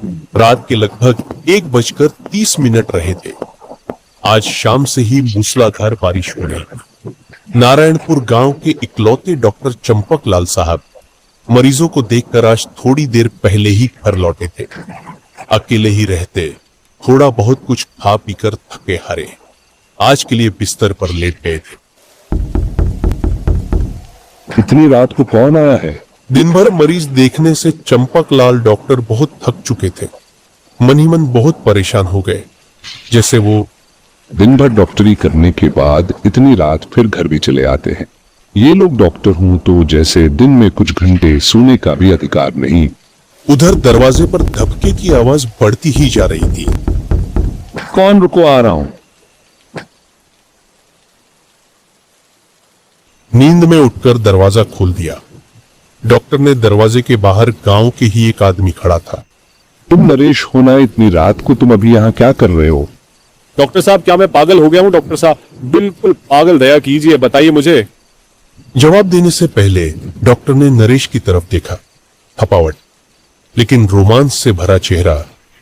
रात के लगभग 1:30 रहे थे। आज शाम से ही मूसलाधार बारिश हो गई। नारायणपुर गांव के इकलौते डॉक्टर चंपक लाल साहब मरीजों को देखकर आज थोड़ी देर पहले ही घर लौटे थे। अकेले ही रहते, थोड़ा बहुत कुछ खा पीकर थके हारे आज के लिए बिस्तर पर लेट गए थे। इतनी रात को कौन आया है? दिन भर मरीज देखने से चंपक लाल डॉक्टर बहुत थक चुके थे। मन ही मन बहुत परेशान हो गए। जैसे वो दिन भर डॉक्टरी करने के बाद इतनी रात फिर घर भी चले आते हैं। ये लोग डॉक्टर हूं तो जैसे दिन में कुछ घंटे सोने का भी अधिकार नहीं। उधर दरवाजे पर धक्के की आवाज बढ़ती ही जा रही थी। कौन? रुको, आ रहा हूं। नींद में उठकर दरवाजा खोल दिया। डॉक्टर ने दरवाजे के बाहर गांव के ही एक आदमी खड़ा था। तुम नरेश होना, इतनी रात को तुम अभी यहाँ क्या कर रहे हो? डॉक्टर साहब, क्या मैं पागल हो गया हूँ? डॉक्टर साहब, बिल्कुल पागल, दया कीजिए, बताइए मुझे। जवाब देने से पहले डॉक्टर ने नरेश की तरफ देखा। थपावट लेकिन रोमांच से भरा चेहरा,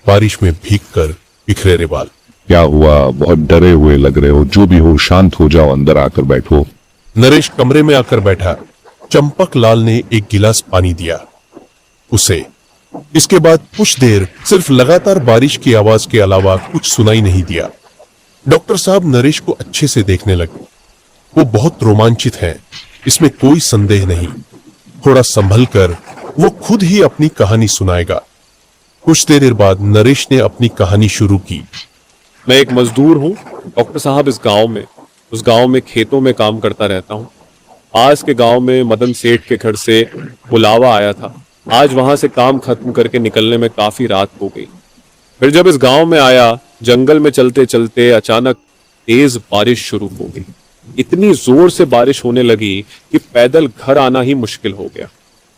बारिश में भीगकर बिखरे बाल। क्या हुआ? बहुत डरे हुए लग रहे हो। जो भी हो, शांत हो जाओ, अंदर आकर बैठो। नरेश कमरे में आकर बैठा। चंपक लाल ने एक गिलास पानी दिया उसे। इसके बाद कुछ देर सिर्फ लगातार बारिश की आवाज के अलावा कुछ सुनाई नहीं दिया। डॉक्टर साहब नरेश को अच्छे से देखने लगे। वो बहुत रोमांचित हैं, इसमें कोई संदेह नहीं। थोड़ा संभल कर वो खुद ही अपनी कहानी सुनाएगा। कुछ देर बाद नरेश ने अपनी कहानी शुरू की। मैं एक मजदूर हूँ डॉक्टर साहब, उस गांव में खेतों में काम करता रहता हूँ। पास के गांव में मदन सेठ के घर से बुलावा आया था। आज वहां से काम खत्म करके निकलने में काफी रात हो गई। फिर जब इस गांव में आया, जंगल में चलते चलते अचानक तेज बारिश शुरू हो गई। इतनी जोर से बारिश होने लगी कि पैदल घर आना ही मुश्किल हो गया।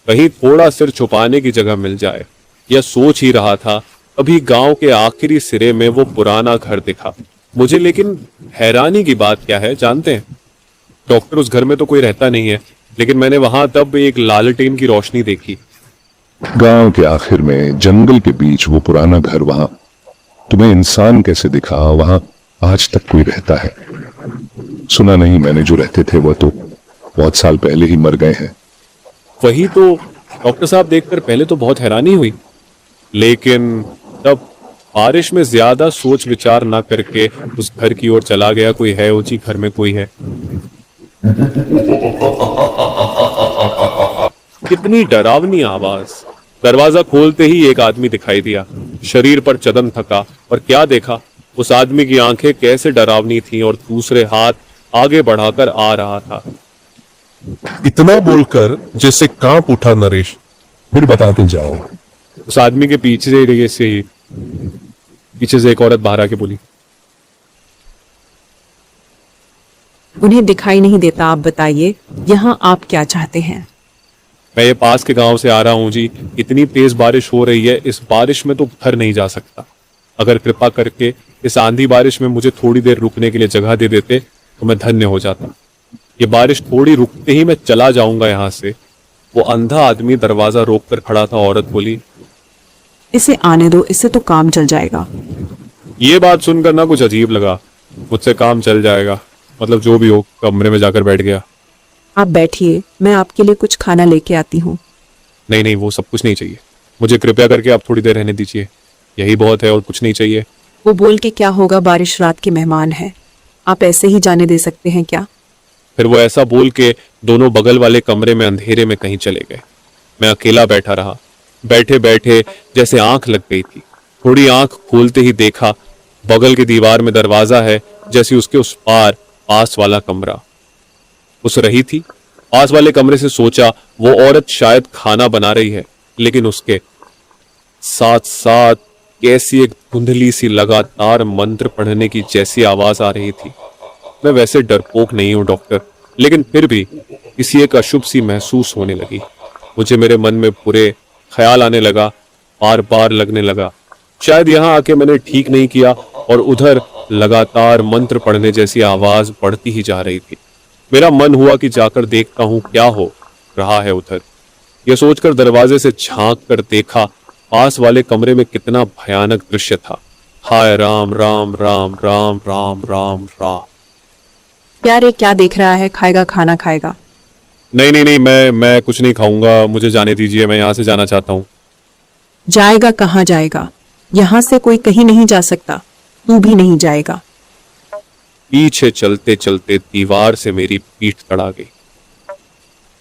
कहीं थोड़ा सिर छुपाने की जगह मिल जाए, यह सोच ही रहा था, अभी गांव के आखिरी सिरे में वो पुराना घर दिखा मुझे। लेकिन हैरानी की बात क्या है जानते हैं डॉक्टर? उस घर में तो कोई रहता नहीं है, लेकिन मैंने वहां तब एक लालटेन की रोशनी देखी। गांव के आखिर में, जंगल के बीच वो पुराना घर, वहां तुम्हें इंसान कैसे दिखा? वहां आज तक कोई रहता है? सुना नहीं मैंने, जो रहते थे वो तो बहुत साल पहले ही मर गए हैं। वही तो डॉक्टर साहब, देखकर पहले तो बहुत हैरानी हुई, लेकिन तब बारिश में ज्यादा सोच विचार ना करके उस घर की ओर चला गया। कोई है ऊंची, घर में कोई है। कितनी डरावनी आवाज। दरवाजा खोलते ही एक आदमी दिखाई दिया। शरीर पर चदन थका, और क्या देखा, उस आदमी की आंखें कैसे डरावनी थीं और दूसरे हाथ आगे बढ़ाकर आ रहा था। इतना बोलकर जैसे कांप उठा नरेश। फिर बताते जाओ। उस आदमी के पीछे से एक औरत बाहर आके बोली, उन्हें दिखाई नहीं देता, आप बताइए यहाँ आप क्या चाहते हैं? मैं ये पास के गांव से आ रहा हूँ जी। इतनी तेज बारिश हो रही है, इस बारिश में तो घर नहीं जा सकता। अगर कृपा करके इस आंधी बारिश में मुझे थोड़ी देर रुकने के लिए जगह दे देते तो मैं धन्य हो जाता। ये बारिश थोड़ी रुकते ही मैं चला जाऊंगा यहाँ से। वो अंधा आदमी दरवाजा रोक कर खड़ा था। औरत बोली, इसे आने दो, इससे तो काम चल जाएगा। ये बात सुनकर ना कुछ अजीब लगा। मुझसे काम चल जाएगा मतलब जो भी हो। कमरे में जाकर बैठ गया। आप बैठिए, मैं आपके लिए कुछ खाना लेके आती हूँ। नहीं नहीं, वो सब कुछ नहीं चाहिए मुझे। कृपया करके आप थोड़ी देर रहने दीजिए, यही बहुत है और कुछ नहीं चाहिए। वो बोल के क्या होगा, बारिश रात के मेहमान है, आप ऐसे ही जाने दे सकते हैं क्या? फिर वो ऐसा बोल के दोनों बगल वाले कमरे में अंधेरे में कहीं चले गए। मैं अकेला बैठा रहा। बैठे बैठे जैसे आंख लग गई थी। थोड़ी आंख खोलते ही देखा बगल की दीवार में दरवाजा है, जैसे उसके उस पार पास वाला कमरा उस रही थी। पास वाले कमरे से सोचा वो औरत शायद खाना बना रही है, लेकिन उसके साथ साथ कैसी एक धुंधली सी लगातार मंत्र पढ़ने की जैसी आवाज आ रही थी। मैं वैसे डरपोक नहीं हूं डॉक्टर, लेकिन फिर भी किसी एक अशुभ सी महसूस होने लगी। मुझे मेरे मन में बुरे ख्याल आने लगा, बार बार लगने लगा शायद यहाँ आके मैंने ठीक नहीं किया, और उधर लगातार मंत्र पढ़ने जैसी आवाज बढ़ती ही जा रही थी। मेरा मन हुआ कि जाकर देखता हूँ क्या हो रहा है उधर। यह सोचकर दरवाजे से झांक कर देखा, पास वाले कमरे में कितना भयानक दृश्य था। हाय राम राम राम राम राम राम राम। प्यारे क्या देख रहा है? खाएगा, खाना खाएगा। नहीं नहीं नहीं, मैं कुछ नहीं खाऊंगा, मुझे जाने दीजिए, मैं यहाँ से जाना चाहता हूँ। जाएगा कहाँ जाएगा? यहाँ से कोई कहीं नहीं जा सकता, तू भी नहीं जाएगा। पीछे चलते चलते दीवार से मेरी पीठ तड़ा गई।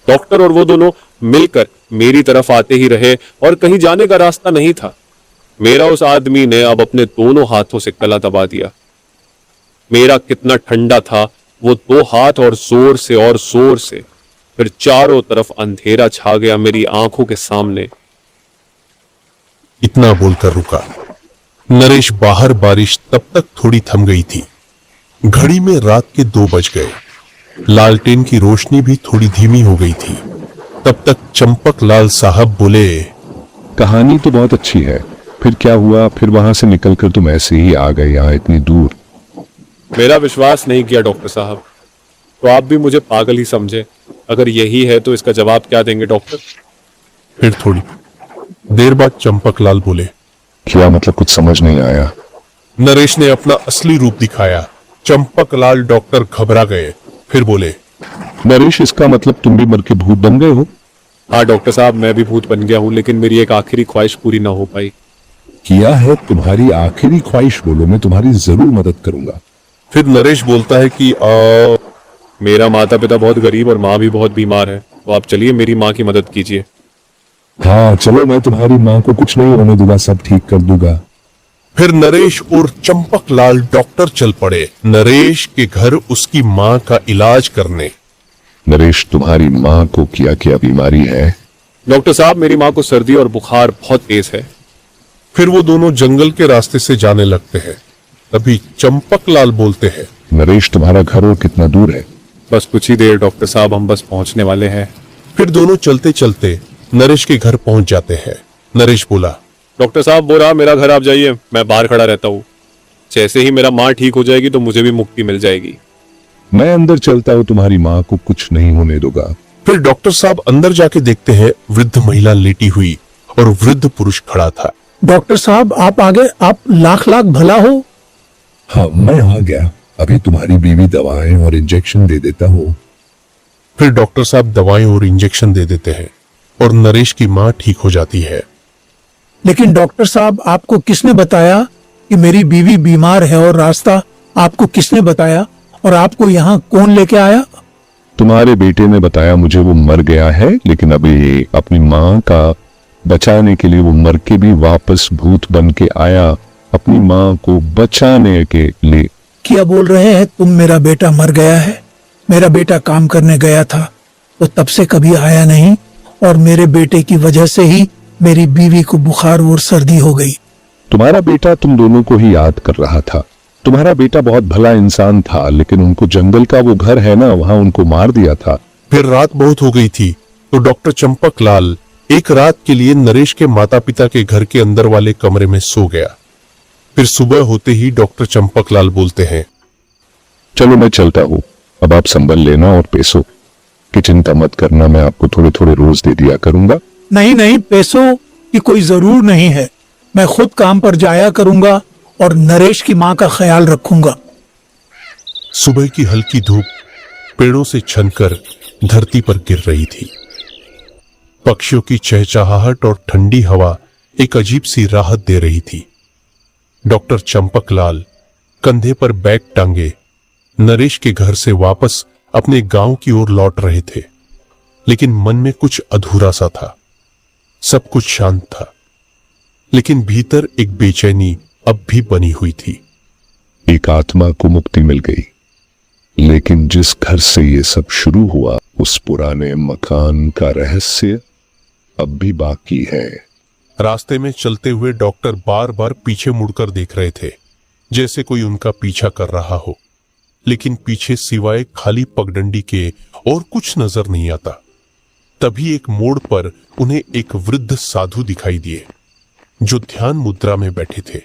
डॉक्टर और वो दोनों मिलकर मेरी तरफ आते ही रहे और कहीं जाने का रास्ता नहीं था। मेरा उस आदमी ने अब अपने दोनों हाथों से गला दबा दिया। मेरा कितना ठंडा था वो दो हाथ, और जोर से। फिर चारों तरफ अंधेरा छा गया मेरी आंखों के सामने। इतना बोलकर रुका। नरेश बाहर बारिश तब तक थोड़ी थम गई थी। घड़ी में रात के 2 बज गए। लालटेन की रोशनी भी थोड़ी धीमी हो गई थी। तब तक चंपक लाल साहब बोले, कहानी तो बहुत अच्छी है, फिर क्या हुआ? फिर वहां से निकलकर तुम ऐसे ही आ गए यहाँ इतनी दूर? मेरा विश्वास नहीं किया डॉक्टर साहब, तो आप भी मुझे पागल ही समझे। अगर यही है तो इसका जवाब क्या देंगे डॉक्टर? फिर थोड़ी देर बाद चंपक लाल बोले, क्या मतलब? कुछ समझ नहीं आया। नरेश ने अपना असली रूप दिखाया। चंपक लाल डॉक्टर घबरा गए, फिर बोले, नरेश, इसका मतलब तुम भी मर के भूत बन गए हो? हाँ डॉक्टर साहब, मैं भी भूत बन गया हूँ, लेकिन मेरी एक आखिरी ख्वाहिश पूरी ना हो पाई। किया है तुम्हारी आखिरी ख्वाहिश? बोलो, मैं तुम्हारी जरूर मदद करूंगा। फिर नरेश बोलता है कि मेरा माता पिता बहुत गरीब और माँ भी बहुत बीमार है, तो आप चलिए मेरी माँ की मदद कीजिए। हाँ चलो, मैं तुम्हारी माँ को कुछ नहीं होने दूंगा, सब ठीक कर दूंगा। फिर नरेश और चंपक लाल डॉक्टर चल पड़े नरेश के घर उसकी माँ का इलाज करने। नरेश, तुम्हारी माँ को क्या बीमारी है? डॉक्टर साहब, मेरी माँ को सर्दी और बुखार बहुत तेज है। फिर वो दोनों जंगल के रास्ते से जाने लगते हैं। तभी चंपक लाल बोलते हैं, नरेश, तुम्हारा घर और कितना दूर है? बस कुछ ही देर डॉक्टर साहब, हम बस पहुंचने वाले हैं। फिर दोनों चलते चलते नरेश के घर पहुंच जाते हैं। नरेश बोला, डॉक्टर साहब, वो रहा मेरा घर, आप जाइए, मैं बाहर खड़ा रहता हूँ। जैसे ही मेरा माँ ठीक हो जाएगी तो मुझे भी मुक्ति मिल जाएगी। मैं अंदर चलता हूँ, तुम्हारी माँ को कुछ नहीं होने दूंगा। फिर डॉक्टर साहब अंदर जाके देखते हैं वृद्ध महिला लेटी हुई और वृद्ध पुरुष खड़ा था। डॉक्टर साहब आप आ गए, आप लाख लाख भला हो। हाँ, मैं आ गया। अभी तुम्हारी बीवी दवाएं और इंजेक्शन दे देता हूँ। फिर डॉक्टर साहब दवाएं और इंजेक्शन दे देते हैं और नरेश की माँ ठीक हो जाती है। लेकिन डॉक्टर साहब आपको किसने बताया कि मेरी बीवी बीमार है, और रास्ता आपको किसने बताया, और आपको यहाँ कौन लेके आया? तुम्हारे बेटे ने बताया मुझे। वो मर गया है, लेकिन अभी अपनी माँ का बचाने के लिए वो मर के भी वापस भूत बन के आया, अपनी माँ को बचाने के लिए। क्या बोल रहे हैं तुम? मेरा बेटा मर गया है? मेरा बेटा काम करने गया था तो तब से कभी आया नहीं, और मेरे बेटे की वजह से ही मेरी बीवी को बुखार और सर्दी हो गई। तुम्हारा बेटा तुम दोनों को ही याद कर रहा था। तुम्हारा बेटा बहुत भला इंसान था, लेकिन उनको जंगल का वो घर है ना, वहां उनको मार दिया था। फिर रात बहुत हो गई थी तो डॉक्टर चंपक लाल एक रात के लिए नरेश के माता पिता के घर के अंदर वाले कमरे में सो गया। फिर सुबह होते ही डॉक्टर चंपक लाल बोलते हैं, चलो मैं चलता हूँ, अब आप संभल लेना और पैसों की चिंता मत करना, मैं आपको थोड़े थोड़े रोज दे दिया करूंगा। नहीं नहीं, पैसों की कोई जरूर नहीं है। मैं खुद काम पर जाया करूंगा और नरेश की माँ का ख्याल रखूंगा। सुबह की हल्की धूप पेड़ों से छनकर धरती पर गिर रही थी। पक्षियों की चहचहाहट और ठंडी हवा एक अजीब सी राहत दे रही थी। डॉक्टर चंपक लाल कंधे पर बैग टांगे नरेश के घर से वापस अपने गांव की ओर लौट रहे थे, लेकिन मन में कुछ अधूरा सा था। सब कुछ शांत था, लेकिन भीतर एक बेचैनी अब भी बनी हुई थी। एक आत्मा को मुक्ति मिल गई, लेकिन जिस घर से ये सब शुरू हुआ, उस पुराने मकान का रहस्य अब भी बाकी है। रास्ते में चलते हुए डॉक्टर बार बार पीछे मुड़कर देख रहे थे, जैसे कोई उनका पीछा कर रहा हो, लेकिन पीछे सिवाय खाली पगडंडी के और कुछ नजर नहीं आता। तभी एक मोड़ पर उन्हें एक वृद्ध साधु दिखाई दिए, जो ध्यान मुद्रा में बैठे थे।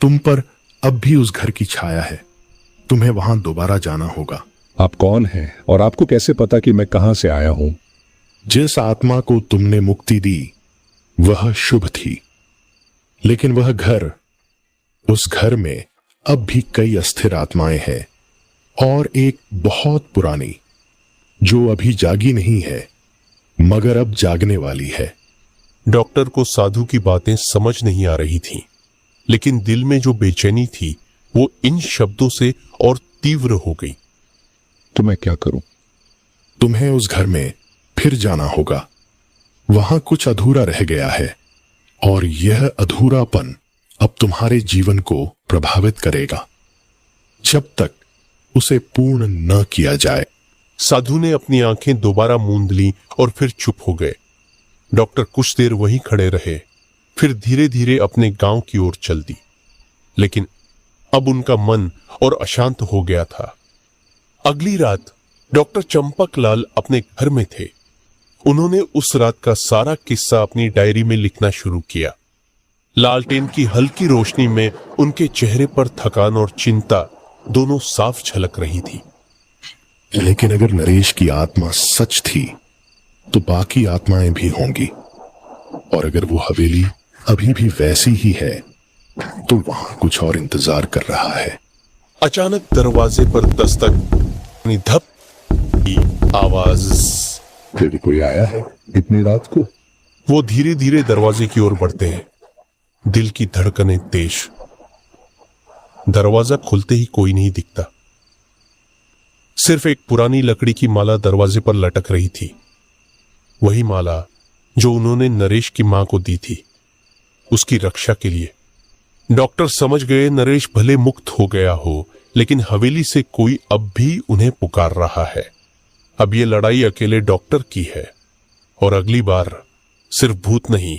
तुम पर अब भी उस घर की छाया है, तुम्हें वहां दोबारा जाना होगा। आप कौन हैं और आपको कैसे पता कि मैं कहां से आया हूं? जिस आत्मा को तुमने मुक्ति दी वह शुभ थी, लेकिन वह घर, उस घर में अब भी कई अस्थिर आत्माएं हैं और एक बहुत पुरानी जो अभी जागी नहीं है मगर अब जागने वाली है। डॉक्टर को साधु की बातें समझ नहीं आ रही थीं, लेकिन दिल में जो बेचैनी थी वो इन शब्दों से और तीव्र हो गई। तो मैं क्या करूं? तुम्हें उस घर में फिर जाना होगा। वहां कुछ अधूरा रह गया है और यह अधूरापन अब तुम्हारे जीवन को प्रभावित करेगा जब तक उसे पूर्ण न किया जाए। साधु ने अपनी आंखें दोबारा मूंद ली और फिर चुप हो गए। डॉक्टर कुछ देर वहीं खड़े रहे, फिर धीरे धीरे अपने गांव की ओर चल दी। लेकिन अब उनका मन और अशांत हो गया था। अगली रात डॉक्टर चंपकलाल अपने घर में थे। उन्होंने उस रात का सारा किस्सा अपनी डायरी में लिखना शुरू किया। लालटेन की हल्की रोशनी में उनके चेहरे पर थकान और चिंता दोनों साफ झलक रही थी। लेकिन अगर नरेश की आत्मा सच थी तो बाकी आत्माएं भी होंगी, और अगर वो हवेली अभी भी वैसी ही है तो वहां कुछ और इंतजार कर रहा है। अचानक दरवाजे पर दस्तक, धप की आवाज। फिर कोई आया है इतनी रात को? वो धीरे धीरे दरवाजे की ओर बढ़ते हैं, दिल की धड़कनें तेज। दरवाजा खुलते ही कोई नहीं दिखता, सिर्फ एक पुरानी लकड़ी की माला दरवाजे पर लटक रही थी। वही माला जो उन्होंने नरेश की मां को दी थी, उसकी रक्षा के लिए। डॉक्टर समझ गए नरेश भले मुक्त हो गया हो, लेकिन हवेली से कोई अब भी उन्हें पुकार रहा है। अब ये लड़ाई अकेले डॉक्टर की है, और अगली बार सिर्फ भूत नहीं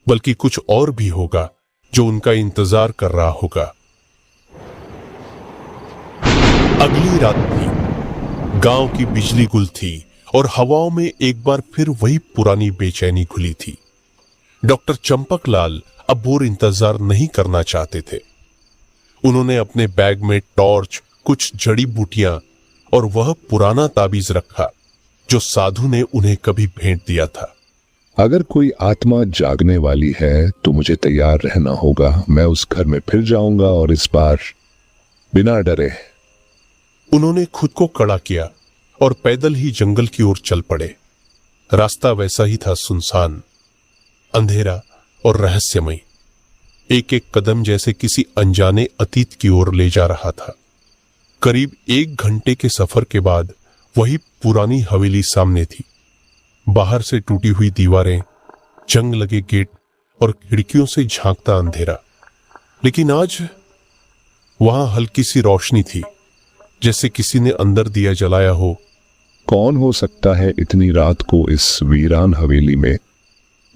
बल्कि कुछ और भी होगा जो उनका इंतजार कर रहा होगा। अगली रात थी, गांव की बिजली गुल थी और हवाओं में एक बार फिर वही पुरानी बेचैनी घुली थी। डॉक्टर चंपकलाल अब और इंतजार नहीं करना चाहते थे। उन्होंने अपने बैग में टॉर्च, कुछ जड़ी बूटियां और वह पुराना ताबीज रखा जो साधु ने उन्हें कभी भेंट दिया था। अगर कोई आत्मा जागने वाली है तो मुझे तैयार रहना होगा। मैं उस घर में फिर जाऊंगा और इस बार बिना डरे। उन्होंने खुद को कड़ा किया और पैदल ही जंगल की ओर चल पड़े। रास्ता वैसा ही था, सुनसान, अंधेरा और रहस्यमय। एक एक कदम जैसे किसी अनजाने अतीत की ओर ले जा रहा था। करीब 1 घंटे के सफर के बाद वही पुरानी हवेली सामने थी। बाहर से टूटी हुई दीवारें, जंग लगे गेट और खिड़कियों से झांकता अंधेरा। लेकिन आज वहां हल्की सी रोशनी थी, जैसे किसी ने अंदर दिया जलाया हो। कौन हो सकता है इतनी रात को इस वीरान हवेली में?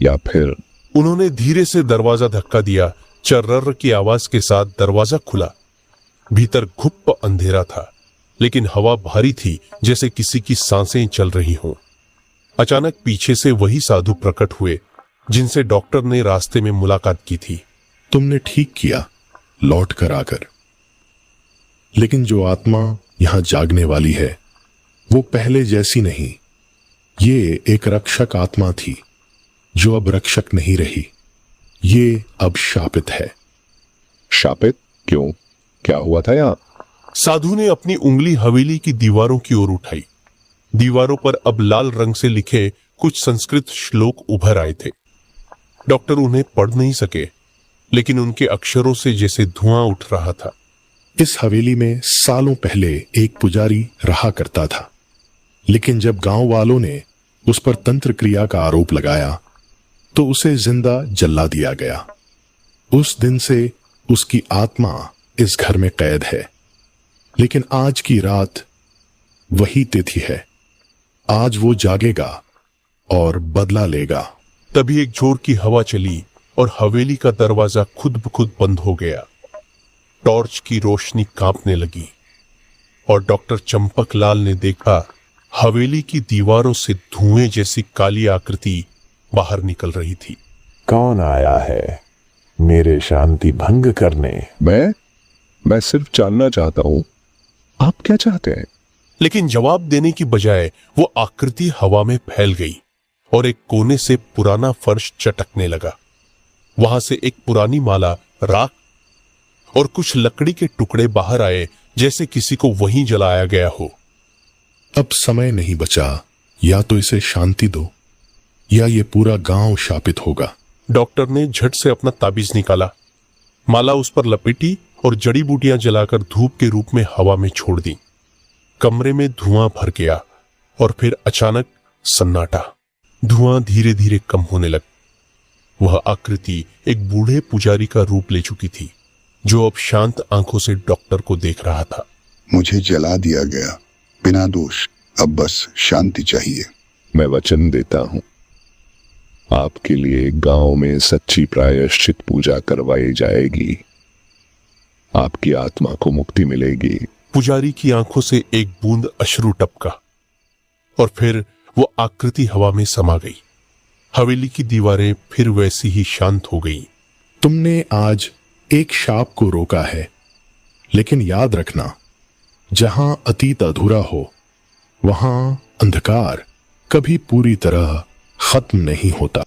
या फिर? उन्होंने धीरे से दरवाजा धक्का दिया। चर्रर की आवाज के साथ दरवाजा खुला। भीतर घुप्प अंधेरा था, लेकिन हवा भारी थी, जैसे किसी की सांसें चल रही हों। अचानक पीछे से वही साधु प्रकट हुए जिनसे डॉक्टर ने रास्ते में मुलाकात की थी। तुमने ठीक किया लौट कर आकर, लेकिन जो आत्मा यहां जागने वाली है वो पहले जैसी नहीं। ये एक रक्षक आत्मा थी जो अब रक्षक नहीं रही। ये अब शापित है। शापित? क्यों? क्या हुआ था यहाँ? साधु ने अपनी उंगली हवेली की दीवारों की ओर उठाई। दीवारों पर अब लाल रंग से लिखे कुछ संस्कृत श्लोक उभर आए थे। डॉक्टर उन्हें पढ़ नहीं सके, लेकिन उनके अक्षरों से जैसे धुआं उठ रहा था। इस हवेली में सालों पहले एक पुजारी रहा करता था, लेकिन जब गांव वालों ने उस पर तंत्र क्रिया का आरोप लगाया तो उसे जिंदा जला दिया गया। उस दिन से उसकी आत्मा इस घर में कैद है। लेकिन आज की रात वही तिथि है। आज वो जागेगा और बदला लेगा। तभी एक जोर की हवा चली और हवेली का दरवाजा खुद ब खुद बंद हो गया। टॉर्च की रोशनी कांपने लगी और डॉक्टर चंपकलाल ने देखा हवेली की दीवारों से धुएं जैसी काली आकृति बाहर निकल रही थी। कौन आया है मेरे शांति भंग करने? मैं सिर्फ जानना चाहता हूं, आप क्या चाहते हैं? लेकिन जवाब देने की बजाय वो आकृति हवा में फैल गई। और एक कोने से पुराना फर्श चटकने लगा। वहां से एक पुरानी माला, राख और कुछ लकड़ी के टुकड़े बाहर आए, जैसे किसी को वहीं जलाया गया हो। अब समय नहीं बचा, या तो इसे शांति दो या ये पूरा गांव शापित होगा। डॉक्टर ने झट से अपना ताबीज निकाला, माला उस पर लपेटी और जड़ी बूटियां जलाकर धूप के रूप में हवा में छोड़ दी। कमरे में धुआं भर गया और फिर अचानक सन्नाटा। धुआं धीरे धीरे कम होने लगा। वह आकृति एक बूढ़े पुजारी का रूप ले चुकी थी, जो अब शांत आंखों से डॉक्टर को देख रहा था। मुझे जला दिया गया बिना दोष, अब बस शांति चाहिए। मैं वचन देता हूं, आपके लिए गांव में सच्ची प्रायश्चित पूजा करवाई जाएगी। आपकी आत्मा को मुक्ति मिलेगी। पुजारी की आंखों से एक बूंद अश्रु टपका और फिर वो आकृति हवा में समा गई। हवेली की दीवारें फिर वैसी ही शांत हो गई। तुमने आज एक शाप को रोका है, लेकिन याद रखना, जहां अतीत अधूरा हो वहां अंधकार कभी पूरी तरह खत्म नहीं होता।